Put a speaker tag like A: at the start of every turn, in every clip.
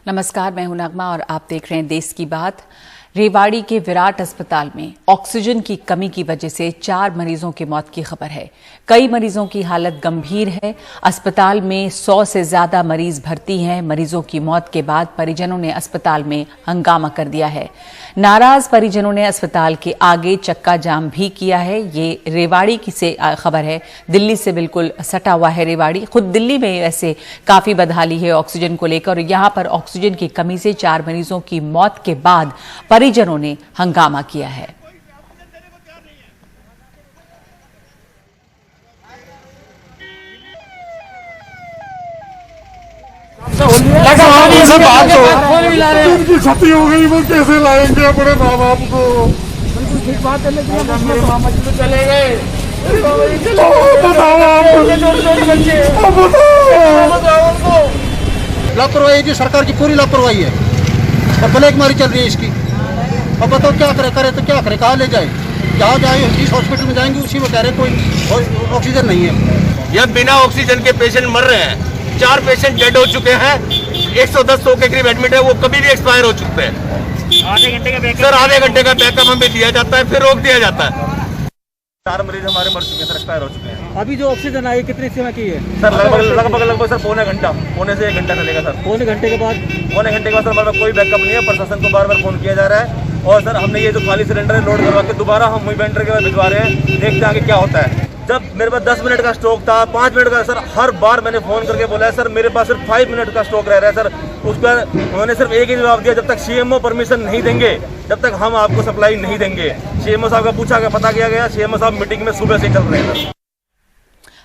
A: नमस्कार, मैं हूं नगमा और आप देख रहे हैं देश की बात। रेवाड़ी के विराट अस्पताल में ऑक्सीजन की कमी की वजह से 4 मरीजों की मौत की खबर है। कई मरीजों की हालत गंभीर है। अस्पताल में 100 से ज्यादा मरीज भर्ती हैं। मरीजों की मौत के बाद परिजनों ने अस्पताल में हंगामा कर दिया है। नाराज परिजनों ने अस्पताल के आगे चक्का जाम भी किया है। ये रेवाड़ी की से खबर है, दिल्ली से बिल्कुल सटा हुआ है रेवाड़ी। खुद दिल्ली में ऐसे काफी बदहाली है ऑक्सीजन को लेकर और यहां पर ऑक्सीजन की कमी से 4 मरीजों की मौत के बाद परिजनों ने हंगामा किया है।
B: इनकी क्षति हो गई, वो कैसे लाएंगे अपने माँ बाप को? बिल्कुल ठीक बात है, लेकिन चले गए।
C: लापरवाही जी, सरकार की पूरी लापरवाही है और ब्लैकमारी चल रही है इसकी। अब बताओ क्या करे तो क्या करे, कहाँ ले जाए, जहाँ जाए जिस हॉस्पिटल में जाएंगे उसी में कह रहे कोई ऑक्सीजन नहीं है।
D: यह बिना ऑक्सीजन के पेशेंट मर रहे हैं। 4 पेशेंट डेड हो चुके हैं, 110 के करीब एडमिट है, वो कभी भी एक्सपायर हो चुके हैं। आधे घंटे का बैकअप हमें दिया जाता है, फिर रोक दिया जाता है। 4 मरीज हमारे मर चुके हैं सर, एक्सपायर हो चुके हैं।
E: अभी जो ऑक्सीजन आई कितनी समय की है
D: सर? लगभग सर पौने से 1 घंटा चलेगा सर।
E: पौने घंटे के बाद
D: सर हमारे पास कोई बैकअप नहीं है। प्रशासन को बार फोन किया जा रहा है और सर हमने ये जो खाली सिलेंडर है लोड करवा के दोबारा हम वही वेंडर के बाद भिजवा रहे हैं। देखते हैं आगे क्या होता है। जब मेरे पास 10 मिनट का स्टॉक था, 5 मिनट का, सर हर बार मैंने फोन करके बोला है सर मेरे पास सिर्फ 5 मिनट का स्टॉक रह रहा है सर। उस पर उन्होंने सिर्फ एक ही जवाब दिया, जब तक सीएमओ परमिशन नहीं देंगे जब तक हम आपको सप्लाई नहीं देंगे। सीएमओ साहब का पूछा गया, पता किया गया, सीएमओ साहब मीटिंग में सुबह से चल रहे हैं सर।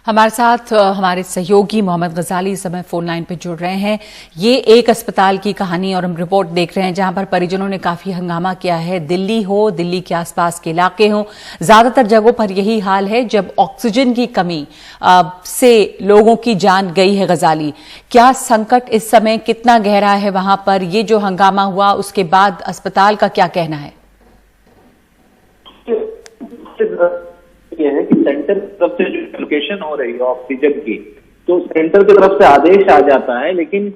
A: हमारे साथ हमारे सहयोगी मोहम्मद गजाली इस समय फोन लाइन पे जुड़ रहे हैं। ये एक अस्पताल की कहानी और हम रिपोर्ट देख रहे हैं जहां पर परिजनों ने काफी हंगामा किया है। दिल्ली हो, दिल्ली के आसपास के इलाके हो, ज्यादातर जगहों पर यही हाल है जब ऑक्सीजन की कमी से लोगों की जान गई है। गजाली, क्या संकट इस समय कितना गहरा है वहां पर? ये जो हंगामा हुआ उसके बाद अस्पताल का क्या कहना है?
F: ये है कि सेंटर की तरफ से जो एलोकेशन हो रही है ऑक्सीजन की, तो सेंटर की तरफ से आदेश आ जाता है, लेकिन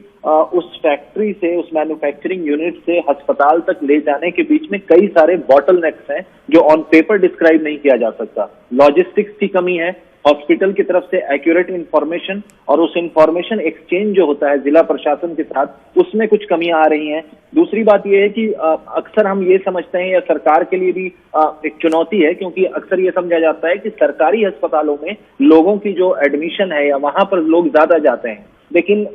F: उस फैक्ट्री से, उस मैन्युफैक्चरिंग यूनिट से अस्पताल तक ले जाने के बीच में कई सारे बॉटलनेक्स हैं जो ऑन पेपर डिस्क्राइब नहीं किया जा सकता। लॉजिस्टिक्स की कमी है, हॉस्पिटल की तरफ से एक्यूरेट इंफॉर्मेशन और उस इंफॉर्मेशन एक्सचेंज जो होता है जिला प्रशासन के साथ, उसमें कुछ कमियां आ रही हैं। दूसरी बात यह है कि अक्सर हम ये समझते हैं, या सरकार के लिए भी एक चुनौती है, क्योंकि अक्सर ये समझा जाता है कि सरकारी अस्पतालों में लोगों की जो एडमिशन है या वहां पर लोग ज्यादा जाते हैं, लेकिन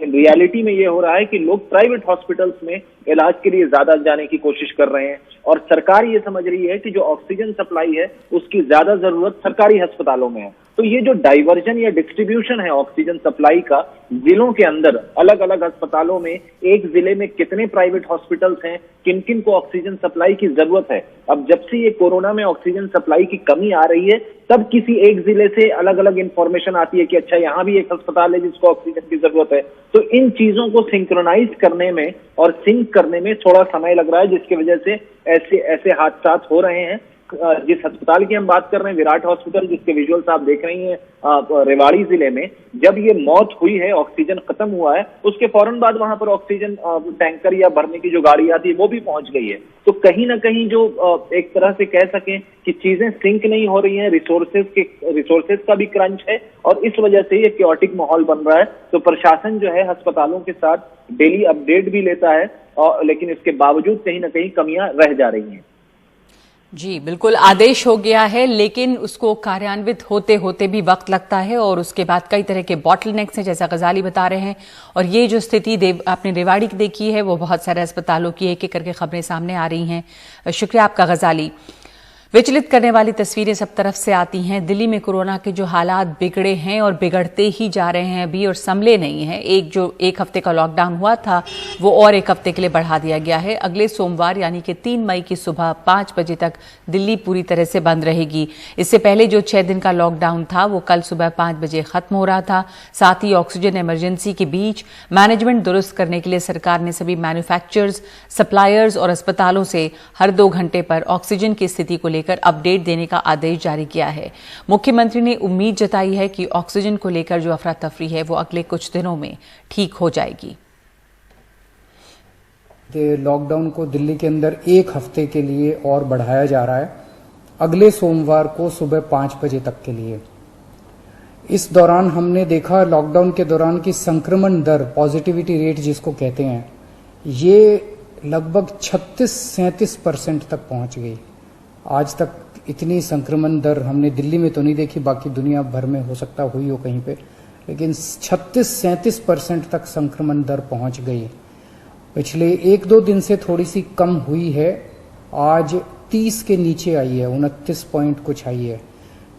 F: रियलिटी में ये हो रहा है कि लोग प्राइवेट हॉस्पिटल्स में इलाज के लिए ज्यादा जाने की कोशिश कर रहे हैं और सरकार ये समझ रही है कि जो ऑक्सीजन सप्लाई है उसकी ज्यादा जरूरत सरकारी अस्पतालों में है। तो ये जो डाइवर्जन या डिस्ट्रीब्यूशन है ऑक्सीजन सप्लाई का जिलों के अंदर, अलग अलग अस्पतालों में, एक जिले में कितने प्राइवेट हॉस्पिटल्स हैं, किन किन को ऑक्सीजन सप्लाई की जरूरत है। अब जब से ये कोरोना में ऑक्सीजन सप्लाई की कमी आ रही है, तब किसी एक जिले से अलग अलग इंफॉर्मेशन आती है कि अच्छा यहाँ भी एक अस्पताल है जिसको ऑक्सीजन की जरूरत है। तो इन चीजों को सिंक्रोनाइज करने में और सिंक करने में थोड़ा समय लग रहा है, जिसकी वजह से ऐसे हादसा हो रहे हैं। जिस अस्पताल की हम बात कर रहे हैं, विराट हॉस्पिटल, जिसके विजुअल्स आप देख रही हैं रेवाड़ी जिले में, जब ये मौत हुई है, ऑक्सीजन खत्म हुआ है, उसके फौरन बाद वहां पर ऑक्सीजन टैंकर या भरने की जो गाड़ी आती है वो भी पहुंच गई है। तो कहीं ना कहीं जो एक तरह से कह सकें कि चीजें सिंक नहीं हो रही हैं, रिसोर्सेज का भी क्रंच है और इस वजह से ये क्योटिक माहौल बन रहा है। तो प्रशासन जो है अस्पतालों के साथ डेली अपडेट भी लेता है, लेकिन इसके बावजूद कहीं ना कहीं कमियां रह जा रही हैं।
A: जी बिल्कुल, आदेश हो गया है लेकिन उसको कार्यान्वित होते होते भी वक्त लगता है और उसके बाद कई तरह के बॉटलनेक्स हैं, जैसा गजाली बता रहे हैं। और ये जो स्थिति आपने रेवाड़ी की देखी है वो बहुत सारे अस्पतालों की एक एक करके खबरें सामने आ रही हैं। शुक्रिया आपका गजाली। विचलित करने वाली तस्वीरें सब तरफ से आती हैं। दिल्ली में कोरोना के जो हालात बिगड़े हैं और बिगड़ते ही जा रहे हैं अभी और संभले नहीं हैं। एक हफ्ते का लॉकडाउन हुआ था वो और 1 हफ्ते के लिए बढ़ा दिया गया है। अगले सोमवार यानी कि 3 मई की सुबह 5 बजे तक दिल्ली पूरी तरह से बंद रहेगी। इससे पहले जो 6 दिन का लॉकडाउन था वो कल सुबह 5 बजे खत्म हो रहा था। साथ ही ऑक्सीजन इमरजेंसी के बीच मैनेजमेंट दुरुस्त करने के लिए सरकार ने सभी मैन्युफैक्चरर्स, सप्लायर्स और अस्पतालों से हर 2 घंटे पर ऑक्सीजन की स्थिति को लेकर अपडेट देने का आदेश जारी किया है। मुख्यमंत्री ने उम्मीद जताई है कि ऑक्सीजन को लेकर जो अफरा तफरी है वो अगले कुछ दिनों में ठीक हो जाएगी।
G: लॉकडाउन को दिल्ली के अंदर 1 हफ्ते के लिए और बढ़ाया जा रहा है, अगले सोमवार को सुबह 5 बजे तक के लिए। इस दौरान हमने देखा लॉकडाउन के दौरान की संक्रमण दर, पॉजिटिविटी रेट जिसको कहते हैं, ये लगभग 36-37% तक पहुंच गई। आज तक इतनी संक्रमण दर हमने दिल्ली में तो नहीं देखी, बाकी दुनिया भर में हो सकता हुई हो कहीं पे, लेकिन 36-37% तक संक्रमण दर पहुंच गई। पिछले 1-2 दिन से थोड़ी सी कम हुई है, आज 30 के नीचे आई है, 29 पॉइंट कुछ आई है।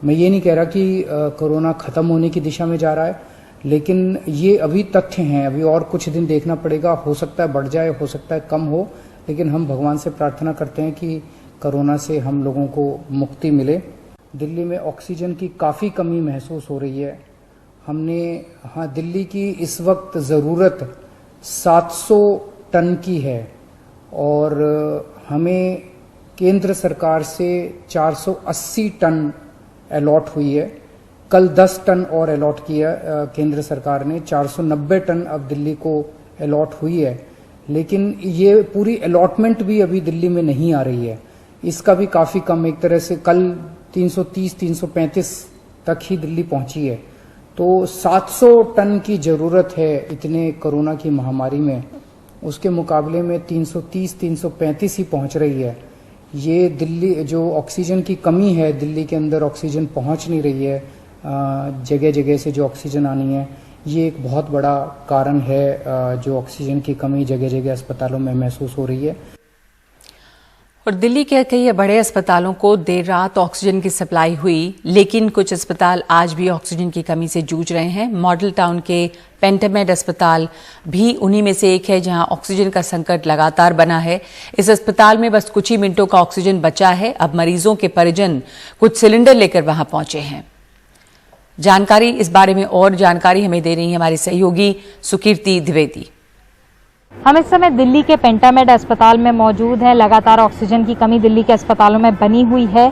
G: मैं ये नहीं कह रहा कि कोरोना खत्म होने की दिशा में जा रहा है, लेकिन ये अभी तथ्य हैं, अभी और कुछ दिन देखना पड़ेगा। हो सकता है बढ़ जाए, हो सकता है कम हो, लेकिन हम भगवान से प्रार्थना करते हैं कि कोरोना से हम लोगों को मुक्ति मिले। दिल्ली में ऑक्सीजन की काफ़ी कमी महसूस हो रही है। दिल्ली की इस वक्त ज़रूरत 700 टन की है और हमें केंद्र सरकार से 480 टन अलॉट हुई है। कल 10 टन और अलॉट किया केंद्र सरकार ने, 490 टन अब दिल्ली को अलॉट हुई है। लेकिन ये पूरी अलॉटमेंट भी अभी दिल्ली में नहीं आ रही है, इसका भी काफ़ी कम, एक तरह से कल 330-335 तक ही दिल्ली पहुंची है। तो 700 टन की ज़रूरत है इतने कोरोना की महामारी में, उसके मुकाबले में 330-335 ही पहुंच रही है। ये दिल्ली जो ऑक्सीजन की कमी है, दिल्ली के अंदर ऑक्सीजन पहुंच नहीं रही है, जगह जगह से जो ऑक्सीजन आनी है, ये एक बहुत बड़ा कारण है जो ऑक्सीजन की कमी जगह जगह अस्पतालों में महसूस हो रही है।
A: और दिल्ली के कई बड़े अस्पतालों को देर रात ऑक्सीजन की सप्लाई हुई, लेकिन कुछ अस्पताल आज भी ऑक्सीजन की कमी से जूझ रहे हैं। मॉडल टाउन के पेंटामेड अस्पताल भी उन्हीं में से एक है जहां ऑक्सीजन का संकट लगातार बना है। इस अस्पताल में बस कुछ ही मिनटों का ऑक्सीजन बचा है। अब मरीजों के परिजन कुछ सिलेंडर लेकर वहां पहुंचे हैं। जानकारी इस बारे में और जानकारी हमें दे रही है हमारी सहयोगी सुकीर्ति द्विवेदी।
H: हम इस समय दिल्ली के पेंटामेड अस्पताल में मौजूद हैं। लगातार ऑक्सीजन की कमी दिल्ली के अस्पतालों में बनी हुई है।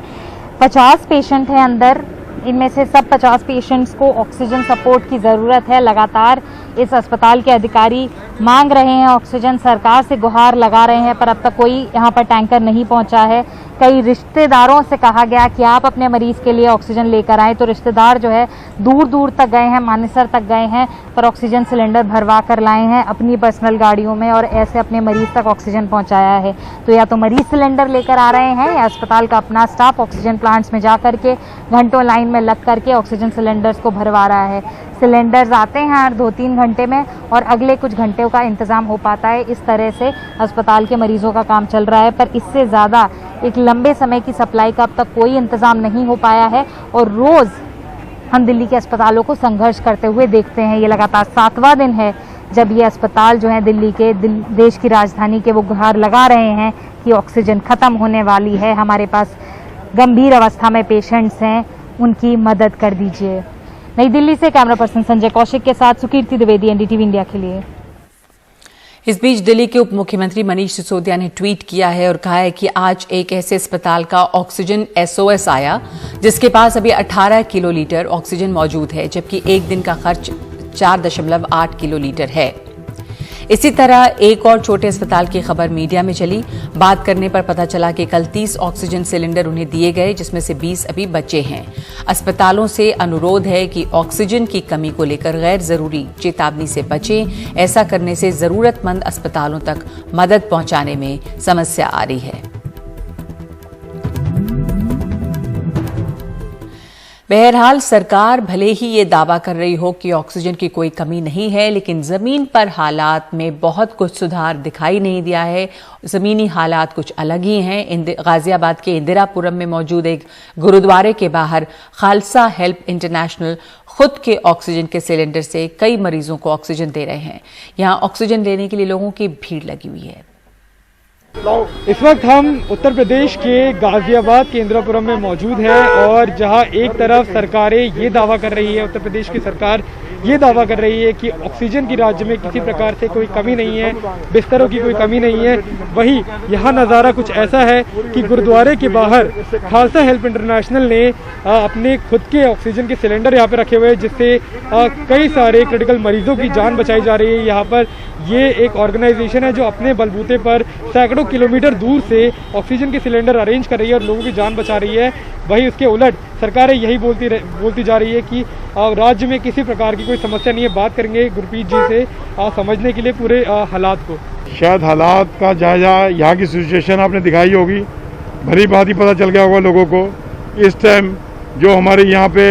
H: 50 पेशेंट हैं अंदर, इनमें से सब 50 पेशेंट्स को ऑक्सीजन सपोर्ट की ज़रूरत है। लगातार इस अस्पताल के अधिकारी मांग रहे हैं ऑक्सीजन, सरकार से गुहार लगा रहे हैं, पर अब तक कोई यहाँ पर टैंकर नहीं पहुँचा है। कई रिश्तेदारों से कहा गया कि आप अपने मरीज के लिए ऑक्सीजन लेकर आएँ, तो रिश्तेदार जो है दूर दूर तक गए हैं, मानेसर तक गए हैं, पर ऑक्सीजन सिलेंडर भरवा कर लाए हैं अपनी पर्सनल गाड़ियों में और ऐसे अपने मरीज तक ऑक्सीजन पहुंचाया है। तो या तो मरीज सिलेंडर लेकर आ रहे हैं या अस्पताल का अपना स्टाफ ऑक्सीजन प्लांट्स में जा करके घंटों लाइन में लग करके ऑक्सीजन सिलेंडर्स को भरवा रहा है। सिलेंडर्स आते हैं हर 2-3 घंटे में और अगले कुछ घंटों का इंतज़ाम हो पाता है। इस तरह से अस्पताल के मरीजों का काम चल रहा है, पर इससे ज़्यादा एक लंबे समय की सप्लाई का अब तक कोई इंतज़ाम नहीं हो पाया है और रोज़ हम दिल्ली के अस्पतालों को संघर्ष करते हुए देखते हैं। ये लगातार 7वां दिन है जब ये अस्पताल जो है दिल्ली के देश की राजधानी के वो गुहार लगा रहे हैं कि ऑक्सीजन ख़त्म होने वाली है, हमारे पास गंभीर अवस्था में पेशेंट्स हैं, उनकी मदद कर दीजिए। नई दिल्ली से कैमरा पर्सन संजय कौशिक के साथ सुकीर्ति द्विवेदी, एनडीटीवी इंडिया के लिए।
A: इस बीच दिल्ली के उप मुख्यमंत्री मनीष सिसोदिया ने ट्वीट किया है और कहा है कि आज एक ऐसे अस्पताल का ऑक्सीजन SOS आया जिसके पास अभी 18 किलोलीटर ऑक्सीजन मौजूद है, जबकि एक दिन का खर्च 4.8 किलोलीटर है। इसी तरह एक और छोटे अस्पताल की खबर मीडिया में चली। बात करने पर पता चला कि कल 30 ऑक्सीजन सिलेंडर उन्हें दिए गए, जिसमें से 20 अभी बचे हैं। अस्पतालों से अनुरोध है कि ऑक्सीजन की कमी को लेकर गैर जरूरी चेतावनी से बचें। ऐसा करने से जरूरतमंद अस्पतालों तक मदद पहुंचाने में समस्या आ रही है। बहरहाल सरकार भले ही ये दावा कर रही हो कि ऑक्सीजन की कोई कमी नहीं है, लेकिन जमीन पर हालात में बहुत कुछ सुधार दिखाई नहीं दिया है। जमीनी हालात कुछ अलग ही हैं। गाजियाबाद के इंदिरापुरम में मौजूद एक गुरुद्वारे के बाहर खालसा हेल्प इंटरनेशनल खुद के ऑक्सीजन के सिलेंडर से कई मरीजों को ऑक्सीजन दे रहे हैं। यहां ऑक्सीजन लेने के लिए लोगों की भीड़ लगी हुई है।
E: इस वक्त हम उत्तर प्रदेश के गाजियाबाद के इंदिरापुरम में मौजूद हैं और जहां एक तरफ सरकारें ये दावा कर रही है, उत्तर प्रदेश की सरकार ये दावा कर रही है कि ऑक्सीजन की राज्य में किसी प्रकार से कोई कमी नहीं है, बिस्तरों की कोई कमी नहीं है, वहीं यहाँ नज़ारा कुछ ऐसा है कि गुरुद्वारे के बाहर खालसा हेल्प इंटरनेशनल ने अपने खुद के ऑक्सीजन के सिलेंडर यहाँ पर रखे हुए हैं, जिससे कई सारे क्रिटिकल मरीजों की जान बचाई जा रही है। यहाँ पर ये एक ऑर्गेनाइजेशन है जो अपने बलबूते पर सैकड़ों किलोमीटर दूर से ऑक्सीजन के सिलेंडर अरेंज कर रही है और लोगों की जान बचा रही है। वहीं उसके उलट सरकारें यही बोलती जा रही है कि राज्य में किसी प्रकार की कोई समस्या नहीं है। बात करेंगे गुरप्रीत जी से समझने के लिए पूरे हालात को।
B: शायद हालात का जायजा, यहाँ की सिचुएशन आपने दिखाई होगी, भली भांति पता चल गया होगा लोगों को। इस टाइम जो हमारे यहाँ पे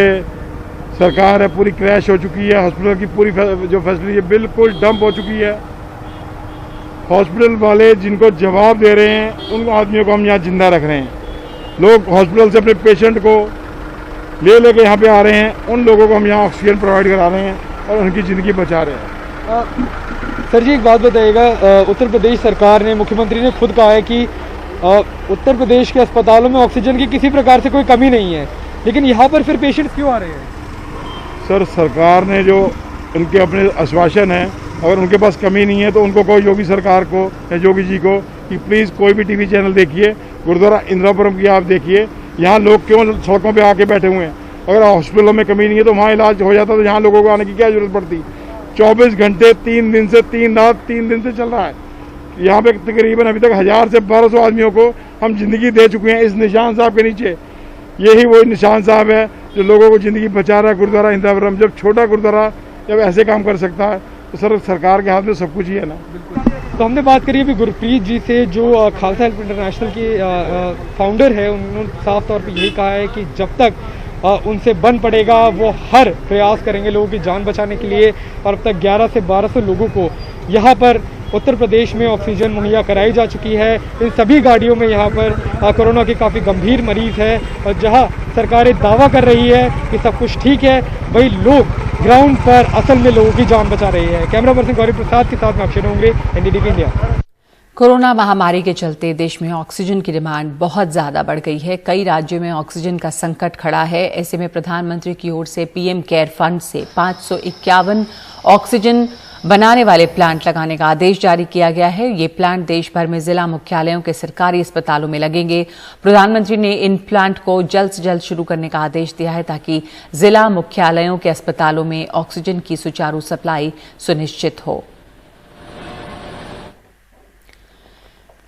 B: सरकार है पूरी क्रैश हो चुकी है। हॉस्पिटल की पूरी जो फैसिलिटी है बिल्कुल डंप हो चुकी है। हॉस्पिटल वाले जिनको जवाब दे रहे हैं उन आदमियों को हम यहाँ जिंदा रख रहे हैं। लोग हॉस्पिटल से अपने पेशेंट को लेके यहाँ पे आ रहे हैं, उन लोगों को हम यहाँ ऑक्सीजन प्रोवाइड करा रहे हैं और उनकी ज़िंदगी बचा रहे हैं।
E: सर जी एक बात बताइएगा, उत्तर प्रदेश सरकार ने, मुख्यमंत्री ने खुद कहा है कि उत्तर प्रदेश के अस्पतालों में ऑक्सीजन की किसी प्रकार से कोई कमी नहीं है, लेकिन यहाँ पर फिर पेशेंट क्यों आ रहे हैं?
B: सर सरकार ने जो उनके अपने आश्वासन है, अगर उनके पास कमी नहीं है तो उनको कहो योगी सरकार को या योगी जी को कि प्लीज़ कोई भी टीवी चैनल देखिए, गुरुद्वारा इंदिरापुरम की आप देखिए, यहाँ लोग क्यों सड़कों पे आके बैठे हुए हैं। अगर हॉस्पिटलों में कमी नहीं है तो वहाँ इलाज हो जाता तो यहाँ लोगों को आने की क्या जरूरत पड़ती। 24 घंटे 3 दिन से 3 रात 3 दिन से चल रहा है। यहाँ पे तकरीबन अभी तक 1000 से 1200 आदमियों को हम जिंदगी दे चुके हैं। इस निशान साहब के नीचे यही वो निशान साहब है जो लोगों को ज़िंदगी बचा रहा है। गुरुद्वारा इंदिरापुरम, जब छोटा गुरुद्वारा जब ऐसे काम कर सकता है तो सर सरकार के हाथ में सब कुछ ही है ना।
E: तो हमने बात करी अभी गुरप्रीत जी से जो खालसा हेल्प इंटरनेशनल के फाउंडर है। उन्होंने साफ तौर पे यही कहा है कि जब तक उनसे बन पड़ेगा वो हर प्रयास करेंगे लोगों की जान बचाने के लिए। और अब तक 11 से 1200 लोगों को यहाँ पर उत्तर प्रदेश में ऑक्सीजन मुहैया कराई जा चुकी है। इन सभी गाड़ियों में यहाँ पर कोरोना के काफ़ी गंभीर मरीज है और जहाँ सरकारें दावा कर रही है कि सब कुछ ठीक है, वही लोग ग्राउंड पर असल में लोगों की जान बचा रही है। कैमरा पर्सन गौरी प्रसाद के साथ में अक्षय होंगे, NDTV इंडिया।
A: कोरोना महामारी के चलते देश में ऑक्सीजन की डिमांड बहुत ज्यादा बढ़ गई है। कई राज्यों में ऑक्सीजन का संकट खड़ा है। ऐसे में प्रधानमंत्री की ओर से पीएम केयर फंड से 551 ऑक्सीजन बनाने वाले प्लांट लगाने का आदेश जारी किया गया है। ये प्लांट देश भर में जिला मुख्यालयों के सरकारी अस्पतालों में लगेंगे। प्रधानमंत्री ने इन प्लांट को जल्द से जल्द शुरू करने का आदेश दिया है ताकि जिला मुख्यालयों के अस्पतालों में ऑक्सीजन की सुचारू सप्लाई सुनिश्चित हो।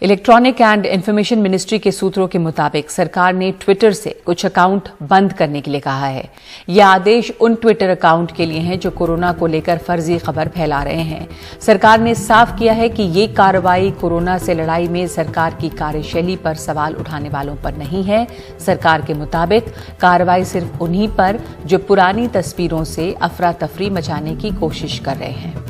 A: इलेक्ट्रॉनिक एंड इंफॉर्मेशन मिनिस्ट्री के सूत्रों के मुताबिक सरकार ने ट्विटर से कुछ अकाउंट बंद करने के लिए कहा है। यह आदेश उन ट्विटर अकाउंट के लिए हैं जो कोरोना को लेकर फर्जी खबर फैला रहे हैं। सरकार ने साफ किया है कि ये कार्रवाई कोरोना से लड़ाई में सरकार की कार्यशैली पर सवाल उठाने वालों पर नहीं है। सरकार के मुताबिक कार्रवाई सिर्फ उन्हीं पर जो पुरानी तस्वीरों से अफरा तफरी मचाने की कोशिश कर रहे हैं।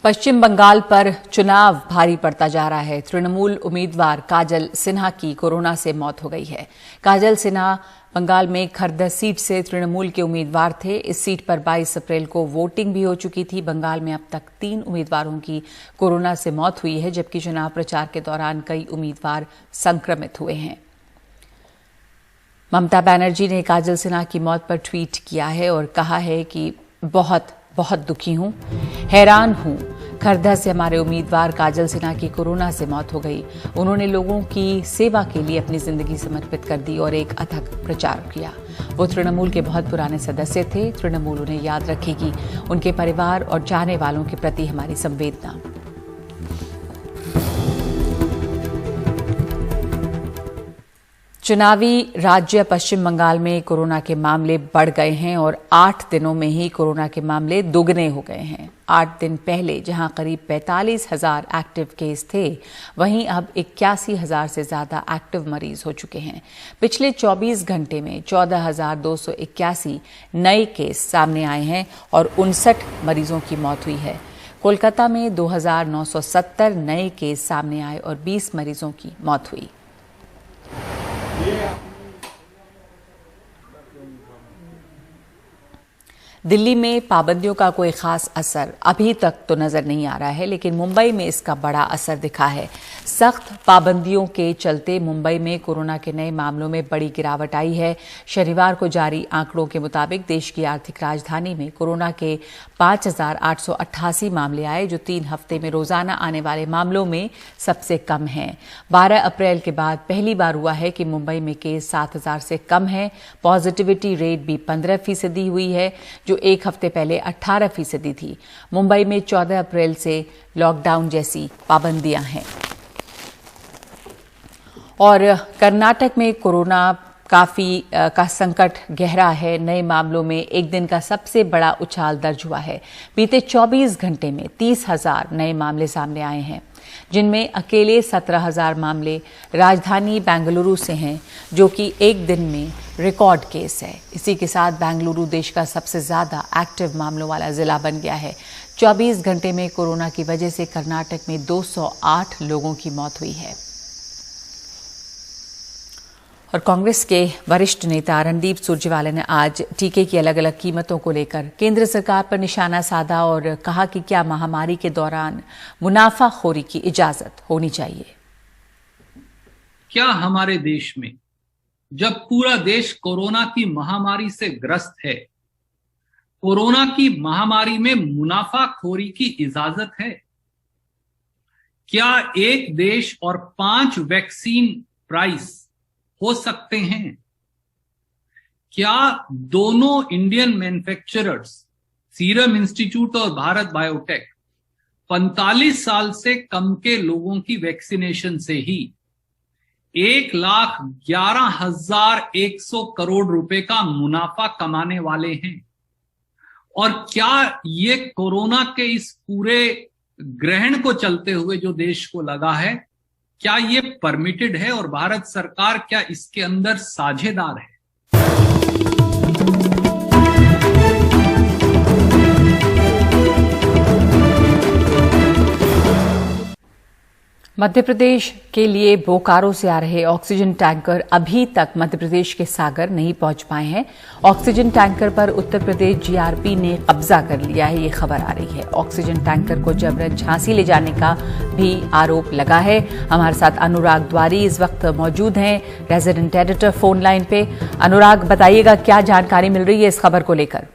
A: पश्चिम बंगाल पर चुनाव भारी पड़ता जा रहा है। तृणमूल उम्मीदवार काजल सिन्हा की कोरोना से मौत हो गई है। काजल सिन्हा बंगाल में खरदा सीट से तृणमूल के उम्मीदवार थे। इस सीट पर 22 अप्रैल को वोटिंग भी हो चुकी थी। बंगाल में अब तक 3 उम्मीदवारों की कोरोना से मौत हुई है, जबकि चुनाव प्रचार के दौरान कई उम्मीदवार संक्रमित हुए हैं। ममता बनर्जी ने काजल सिन्हा की मौत पर ट्वीट किया है और कहा है कि बहुत दुखी हूं, हैरान हूं। खरदा से हमारे उम्मीदवार काजल सिन्हा की कोरोना से मौत हो गई। उन्होंने लोगों की सेवा के लिए अपनी जिंदगी समर्पित कर दी और एक अथक प्रचार किया। वो तृणमूल के बहुत पुराने सदस्य थे। तृणमूल उन्हें याद रखेगी। उनके परिवार और चाहने वालों के प्रति हमारी संवेदना। चुनावी राज्य पश्चिम बंगाल में कोरोना के मामले बढ़ गए हैं और 8 दिनों में ही कोरोना के मामले दोगुने हो गए हैं। 8 दिन पहले जहां करीब 45,000 एक्टिव केस थे, वहीं अब 81,000 से ज्यादा एक्टिव मरीज हो चुके हैं। पिछले 24 घंटे में 14,281 नए केस सामने आए हैं और 59 मरीजों की मौत हुई है। कोलकाता में 2,970 नए केस सामने आए और 20 मरीजों की मौत हुई। दिल्ली में पाबंदियों का कोई खास असर अभी तक तो नजर नहीं आ रहा है, लेकिन मुंबई में इसका बड़ा असर दिखा है। सख्त पाबंदियों के चलते मुंबई में कोरोना के नए मामलों में बड़ी गिरावट आई है। शनिवार को जारी आंकड़ों के मुताबिक देश की आर्थिक राजधानी में कोरोना के 5,888 मामले आए, जो 3 हफ्ते में रोजाना आने वाले मामलों में सबसे कम हैं। 12 अप्रैल के बाद पहली बार हुआ है कि मुंबई में केस 7,000 से कम है। पॉजिटिविटी रेट भी 15% हुई है, जो एक हफ्ते पहले 18% थी। मुंबई में 14 अप्रैल से लॉकडाउन जैसी पाबंदियां हैं। और कर्नाटक में कोरोना का संकट गहरा है। नए मामलों में एक दिन का सबसे बड़ा उछाल दर्ज हुआ है। बीते 24 घंटे में 30,000 नए मामले सामने आए हैं, जिनमें अकेले 17,000 मामले राजधानी बेंगलुरु से हैं, जो कि एक दिन में रिकॉर्ड केस है। इसी के साथ बेंगलुरु देश का सबसे ज्यादा एक्टिव मामलों वाला जिला बन गया है। 24 घंटे में कोरोना की वजह से कर्नाटक में 208 लोगों की मौत हुई है। और कांग्रेस के वरिष्ठ नेता रणदीप सुरजेवाला ने आज टीके की अलग अलग कीमतों को लेकर केंद्र सरकार पर निशाना साधा और कहा कि क्या महामारी के दौरान मुनाफाखोरी की इजाजत होनी चाहिए।
I: क्या हमारे देश में जब पूरा देश कोरोना की महामारी से ग्रस्त है, कोरोना की महामारी में मुनाफाखोरी की इजाजत है? क्या एक देश और 5 वैक्सीन प्राइस हो सकते हैं? क्या दोनों इंडियन मैन्युफैक्चरर्स सीरम इंस्टीट्यूट और भारत बायोटेक 45 साल से कम के लोगों की वैक्सीनेशन से ही 1,11,100 करोड़ रुपए का मुनाफा कमाने वाले हैं? और क्या ये कोरोना के इस पूरे ग्रहण को चलते हुए जो देश को लगा है, क्या ये परमिटेड है? और भारत सरकार क्या इसके अंदर साझेदार है?
A: मध्य प्रदेश के लिए बोकारो से आ रहे ऑक्सीजन टैंकर अभी तक मध्य प्रदेश के सागर नहीं पहुंच पाए हैं। ऑक्सीजन टैंकर पर उत्तर प्रदेश जीआरपी ने कब्जा कर लिया है, ये खबर आ रही है। ऑक्सीजन टैंकर को जबरन झांसी ले जाने का भी आरोप लगा है। हमारे साथ अनुराग द्वारी इस वक्त मौजूद हैं, रेजिडेंट एडिटर, फोन लाइन पे। अनुराग, बताइएगा क्या जानकारी मिल रही है इस खबर को लेकर?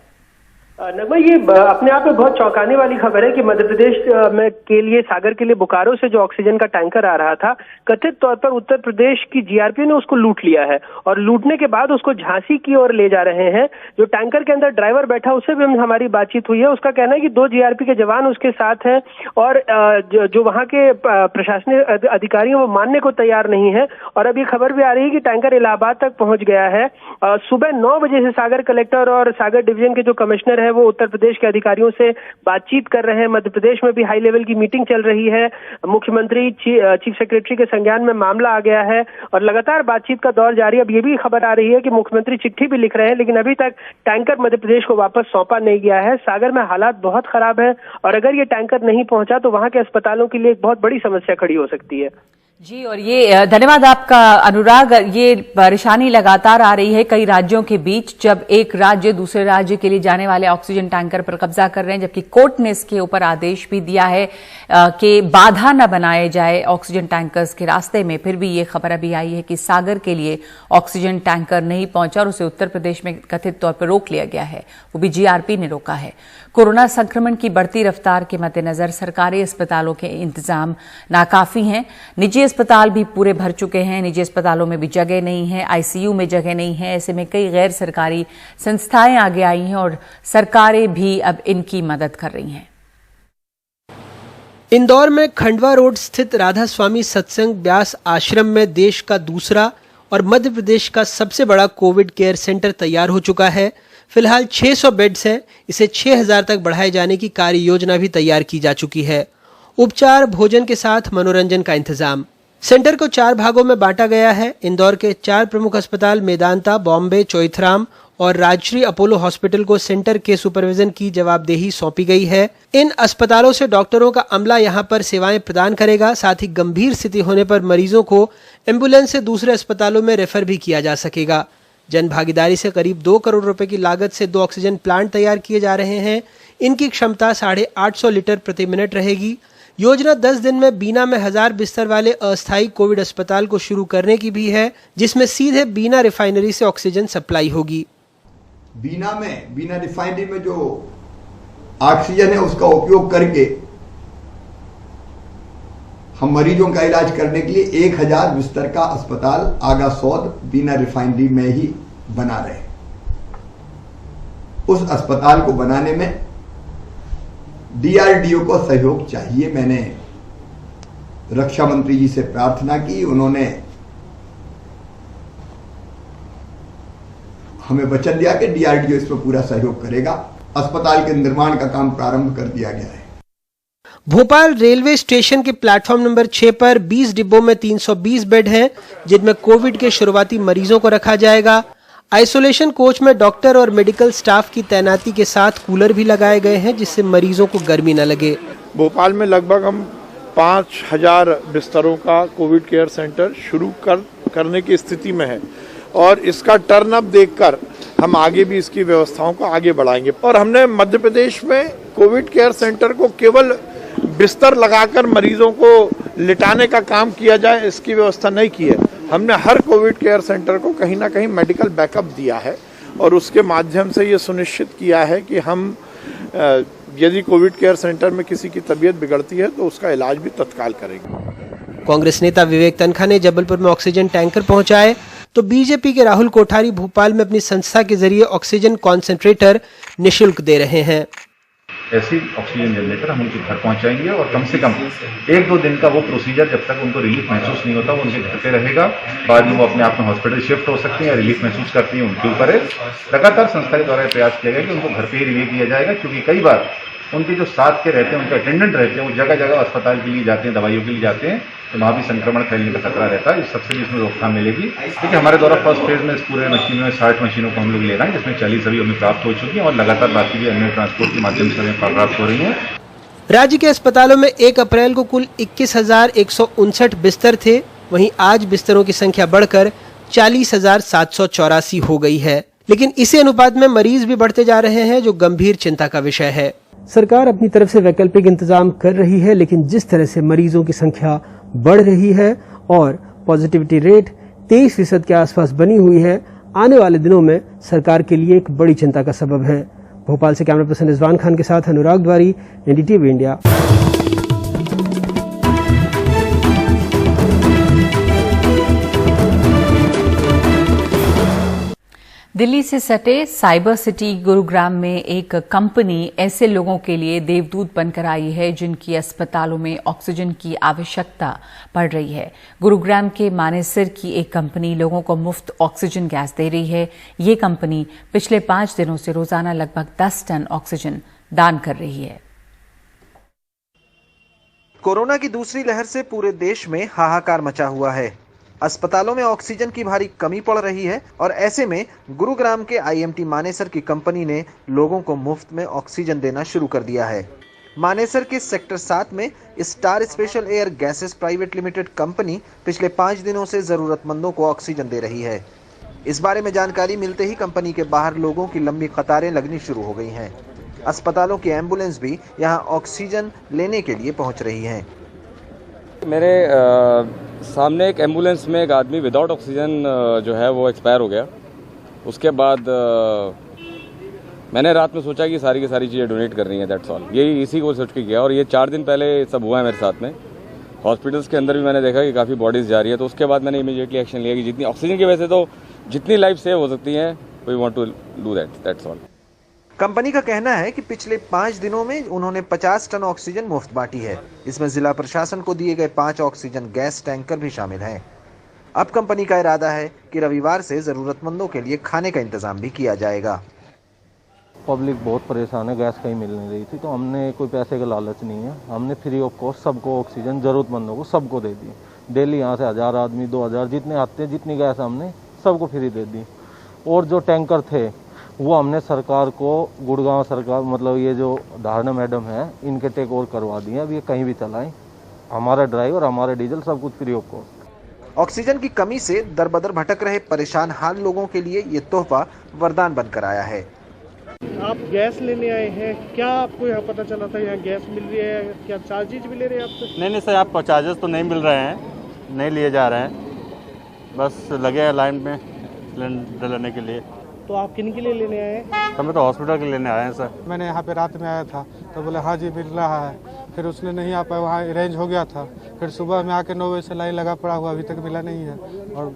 J: नगमा, ये अपने आप में बहुत चौंकाने वाली खबर है कि मध्य प्रदेश में के लिए सागर के लिए बोकारो से जो ऑक्सीजन का टैंकर आ रहा था, कथित तौर पर उत्तर प्रदेश की जीआरपी ने उसको लूट लिया है और लूटने के बाद उसको झांसी की ओर ले जा रहे हैं। जो टैंकर के अंदर ड्राइवर बैठा, उससे भी हमारी बातचीत हुई है। उसका कहना है कि 2 जीआरपी के जवान उसके साथ हैं और जो वहां के प्रशासनिक अधिकारी हैं वो मानने को तैयार नहीं है। और अब ये खबर भी आ रही है कि टैंकर इलाहाबाद तक पहुंच गया है। सुबह 9 बजे से सागर कलेक्टर और सागर डिवीजन के जो कमिश्नर है वो उत्तर प्रदेश के अधिकारियों से बातचीत कर रहे हैं। मध्य प्रदेश में भी हाई लेवल की मीटिंग चल रही है। मुख्यमंत्री चीफ सेक्रेटरी के संज्ञान में मामला आ गया है और लगातार बातचीत का दौर जारी है। अब ये भी खबर आ रही है कि मुख्यमंत्री चिट्ठी भी लिख रहे हैं, लेकिन अभी तक टैंकर मध्य प्रदेश को वापस सौंपा नहीं गया है। सागर में हालात बहुत खराब है और अगर ये टैंकर नहीं पहुंचा तो वहां के अस्पतालों के लिए एक बहुत बड़ी समस्या खड़ी हो सकती है।
A: जी, और ये धन्यवाद आपका अनुराग। ये परेशानी लगातार आ रही है कई राज्यों के बीच, जब एक राज्य दूसरे राज्य के लिए जाने वाले ऑक्सीजन टैंकर पर कब्जा कर रहे हैं, जबकि कोर्ट ने इसके ऊपर आदेश भी दिया है कि बाधा न बनाए जाए ऑक्सीजन टैंकर्स के रास्ते में। फिर भी ये खबर अभी आई है कि सागर के लिए ऑक्सीजन टैंकर नहीं पहुंचा और उसे उत्तर प्रदेश में कथित तौर पर रोक लिया गया है, वो भी जीआरपी ने रोका है। कोरोना संक्रमण की बढ़ती रफ्तार के मद्देनजर सरकारी अस्पतालों के इंतजाम नाकाफी हैं। निजी अस्पताल भी पूरे भर चुके हैं। निजी अस्पतालों में भी जगह नहीं है, आईसीयू में जगह नहीं है। ऐसे में कई गैर सरकारी संस्थाएं आगे आई हैं और सरकारें भी अब इनकी मदद कर रही हैं।
K: इंदौर में खंडवा रोड स्थित राधा स्वामी सत्संग ब्यास आश्रम में देश का दूसरा और मध्य प्रदेश का सबसे बड़ा कोविड केयर सेंटर तैयार हो चुका है। फिलहाल 600 बेड्स हैं। इसे 6000 तक बढ़ाए जाने की कार्य योजना भी तैयार की जा चुकी है। उपचार, भोजन के साथ मनोरंजन का इंतजाम। सेंटर को 4 भागों में बांटा गया है। इंदौर के 4 प्रमुख अस्पताल मेदांता, बॉम्बे, चोइथराम और राजश्री अपोलो हॉस्पिटल को सेंटर के सुपरविजन की जवाबदेही सौंपी गई है। इन अस्पतालों से डॉक्टरों का अमला यहां पर सेवाएं प्रदान करेगा। साथ ही गंभीर स्थिति होने पर मरीजों को एम्बुलेंस से दूसरे अस्पतालों में रेफर भी किया जा सकेगा। जन भागीदारी से करीब 2 करोड़ रुपए की लागत से 2 ऑक्सीजन प्लांट तैयार किए जा रहे हैं। इनकी क्षमता 850 लीटर प्रति मिनट रहेगी। योजना 10 दिन में बीना में 1000 बिस्तर वाले अस्थायी कोविड अस्पताल को शुरू करने की भी है, जिसमें सीधे बीना रिफाइनरी से ऑक्सीजन सप्लाई होगी।
L: बीना रिफाइनरी में जो ऑक्सीजन है उसका उपयोग करके हम मरीजों का इलाज करने के लिए 1000 बिस्तर का अस्पताल आगा सौद बीना रिफाइनरी में ही बना रहे। उस अस्पताल को बनाने में DRDO को सहयोग चाहिए। मैंने रक्षा मंत्री जी से प्रार्थना की, उन्होंने हमें वचन दिया कि DRDO इस पर पूरा सहयोग करेगा। अस्पताल के निर्माण का काम प्रारंभ कर दिया गया है।
K: भोपाल रेलवे स्टेशन के प्लेटफॉर्म नंबर 6 पर 20 डिब्बों में 320 बेड हैं, जिनमें कोविड के शुरुआती मरीजों को रखा जाएगा। आइसोलेशन कोच में डॉक्टर और मेडिकल स्टाफ की तैनाती के साथ कूलर भी लगाए गए हैं, जिससे मरीजों को गर्मी न लगे।
B: भोपाल में लगभग हम 5000 बिस्तरों का कोविड केयर सेंटर शुरू करने की स्थिति में है और इसका टर्न अप देखकर हम आगे भी इसकी व्यवस्थाओं को आगे बढ़ाएंगे। और हमने मध्य प्रदेश में कोविड केयर सेंटर को केवल बिस्तर लगाकर मरीजों को लिटाने का काम किया जाए, इसकी व्यवस्था नहीं की है। हमने हर कोविड केयर सेंटर को कहीं ना कहीं मेडिकल बैकअप दिया है और उसके माध्यम से ये सुनिश्चित किया है कि हम यदि कोविड केयर सेंटर में किसी की तबीयत बिगड़ती है तो उसका इलाज भी तत्काल करेंगे।
K: कांग्रेस नेता विवेक तनखा ने जबलपुर में ऑक्सीजन टैंकर पहुंचाए, तो बीजेपी के राहुल कोठारी भोपाल में अपनी संस्था के जरिए ऑक्सीजन कॉन्सेंट्रेटर निःशुल्क दे रहे हैं।
M: ऐसी ऑक्सीजन जनरेटर हम उनके घर पहुंचाएंगे और कम से कम 1-2 दिन का वो प्रोसीजर, जब तक उनको रिलीफ महसूस नहीं होता, वो उनके घर पे रहेगा। बाद में वो अपने आप में हॉस्पिटल शिफ्ट हो सकती हैं, रिलीफ महसूस करती हैं, उनके ऊपर है। लगातार संस्था के द्वारा प्रयास किया गया कि उनको घर पे ही रिलीफ दिया जाएगा, क्योंकि कई बार उनके जो साथ के रहते हैं, उनके अटेंडेंट रहते हैं, वो जगह जगह अस्पताल के लिए जाते हैं, दवाइयों के लिए जाते हैं, तो वहाँ भी संक्रमण फैलने का खतरा रहता है। इस सबसे भी इसमें रोकथाम मिलेगी। देखिए, हमारे द्वारा फर्स्ट फेज में इस पूरे मशीन में 60 मशीनों को हम लोग ले रहे हैं, जिसमें 40 अभी हमें प्राप्त हो चुकी हैं और लगातार बाकी भी अन्य ट्रांसपोर्ट के माध्यम से हमें प्राप्त हो रही हैं।
K: राज्य के अस्पतालों में 1 अप्रैल को कुल 21,159 बिस्तर थे, वहीं आज बिस्तरों की संख्या बढ़कर 40,784 हो गई है। लेकिन इसी अनुपात में मरीज भी बढ़ते जा रहे हैं, जो गंभीर चिंता का विषय है। सरकार अपनी तरफ से वैकल्पिक इंतजाम कर रही है, लेकिन जिस तरह से मरीजों की संख्या बढ़ रही है और पॉजिटिविटी रेट 23% के आसपास बनी हुई है, आने वाले दिनों में सरकार के लिए एक बड़ी चिंता का सबब है। भोपाल से कैमरा पर्सन रिजवान खान के साथ अनुराग द्वारी, NDTV इंडिया।
A: दिल्ली से सटे साइबर सिटी गुरुग्राम में एक कंपनी ऐसे लोगों के लिए देवदूत बनकर आई है जिनकी अस्पतालों में ऑक्सीजन की आवश्यकता पड़ रही है। गुरुग्राम के मानेसर की एक कंपनी लोगों को मुफ्त ऑक्सीजन गैस दे रही है। ये कंपनी पिछले 5 दिनों से रोजाना लगभग 10 टन ऑक्सीजन दान कर रही है।
N: कोरोना की दूसरी लहर से पूरे देश में हाहाकार मचा हुआ है। अस्पतालों में ऑक्सीजन की भारी कमी पड़ रही है और ऐसे में गुरुग्राम के IMT मानेसर की कंपनी ने लोगों को मुफ्त में ऑक्सीजन देना शुरू कर दिया है। मानेसर के सेक्टर 7 में star special air gases private limited company पिछले 5 दिनों से जरूरतमंदों को ऑक्सीजन दे रही है। इस बारे में जानकारी मिलते ही कंपनी के बाहर लोगों की लंबी कतारें लगनी शुरू हो गई हैं। अस्पतालों की एम्बुलेंस भी यहां ऑक्सीजन लेने के लिए पहुंच रही हैं।
O: मेरे सामने एक एम्बुलेंस में एक आदमी विदाउट ऑक्सीजन जो है वो एक्सपायर हो गया। उसके बाद मैंने रात में सोचा कि सारी की सारी चीज़ें डोनेट करनी है, दैट्स ऑल। यही इसी को सोच के किया और ये 4 दिन पहले सब हुआ है मेरे साथ में। हॉस्पिटल्स के अंदर भी मैंने देखा कि काफ़ी बॉडीज़ जा रही है, तो उसके बाद मैंने इमीडिएटली एक्शन लिया कि जितनी ऑक्सीजन की वजह से तो जितनी लाइफ सेव हो सकती है, we want to do that, that's all.
N: Company का कहना है कि पिछले 5 दिनों में उन्होंने 50 टन ऑक्सीजन मुफ्त बांटी है। इसमें जिला प्रशासन को दिए गए 5 ऑक्सीजन गैस टैंकर भी शामिल हैं। अब कंपनी का इरादा है कि रविवार से जरूरतमंदों के लिए खाने का इंतजाम भी किया जाएगा।
P: पब्लिक बहुत परेशान है, गैस कहीं मिल नहीं रही थी, तो हमने कोई पैसे का लालच नहीं है, हमने फ्री ऑफ कॉस्ट सबको ऑक्सीजन जरूरतमंदों को सबको दे दी। डेली यहाँ से 1000 आदमी 2000 जितने आते हैं, जितनी गैस हमने सबको फ्री दे दी। और जो टैंकर थे वो हमने सरकार को, गुड़गांव सरकार मतलब ये जो धारणा मैडम है, इनके टेक ओवर करवा दिए। अब ये कहीं भी चलाएं, हमारा ड्राइवर, हमारा डीजल सब कुछ फ्री ऑफ कॉस्ट।
N: ऑक्सीजन की कमी से दर बदर भटक रहे परेशान हाल लोगों के लिए ये तोहफा वरदान बनकर आया है।
Q: आप गैस लेने आए हैं, क्या आपको यहाँ पता चला था यहाँ गैस मिल रही है? क्या चार्जेज भी ले रहे हैं आपसे?
R: नहीं सर, आप चार्जेस तो नहीं मिल रहे हैं, नहीं लिए जा रहे हैं, बस लगे हैं लाइन में सिलेंडर लेने के लिए।
Q: तो आप किन के लिए लेने आए हैं?
R: हमें तो हॉस्पिटल के लेने आए हैं सर।
S: मैंने यहाँ पे रात में आया था तो बोले हाँ जी मिल रहा है, फिर उसने नहीं आ पाया, वहाँ अरेंज हो गया था, फिर सुबह में आके 9 बजे से लाइन लगा पड़ा हुआ, अभी तक मिला नहीं है और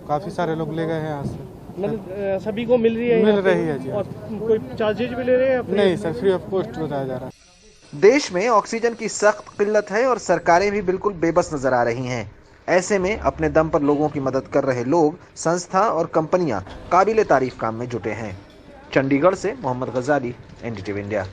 S: काफ़ी सारे लोग ले गए हैं यहाँ से।
Q: मतलब सभी को मिल रही है?
S: मिल रही है जी।
Q: और कोई चार्जेज भी ले रहे हैं?
S: नहीं सर, फ्री ऑफ कॉस्ट बताया जा रहा है।
N: देश में ऑक्सीजन की सख्त किल्लत है और सरकारें भी बिल्कुल बेबस नजर आ रही हैं। ऐसे में अपने दम पर लोगों की मदद कर रहे लोग, संस्था और कंपनियां काबिले तारीफ काम में जुटे हैं। चंडीगढ़ से मोहम्मद गजाली, NDTV इंडिया।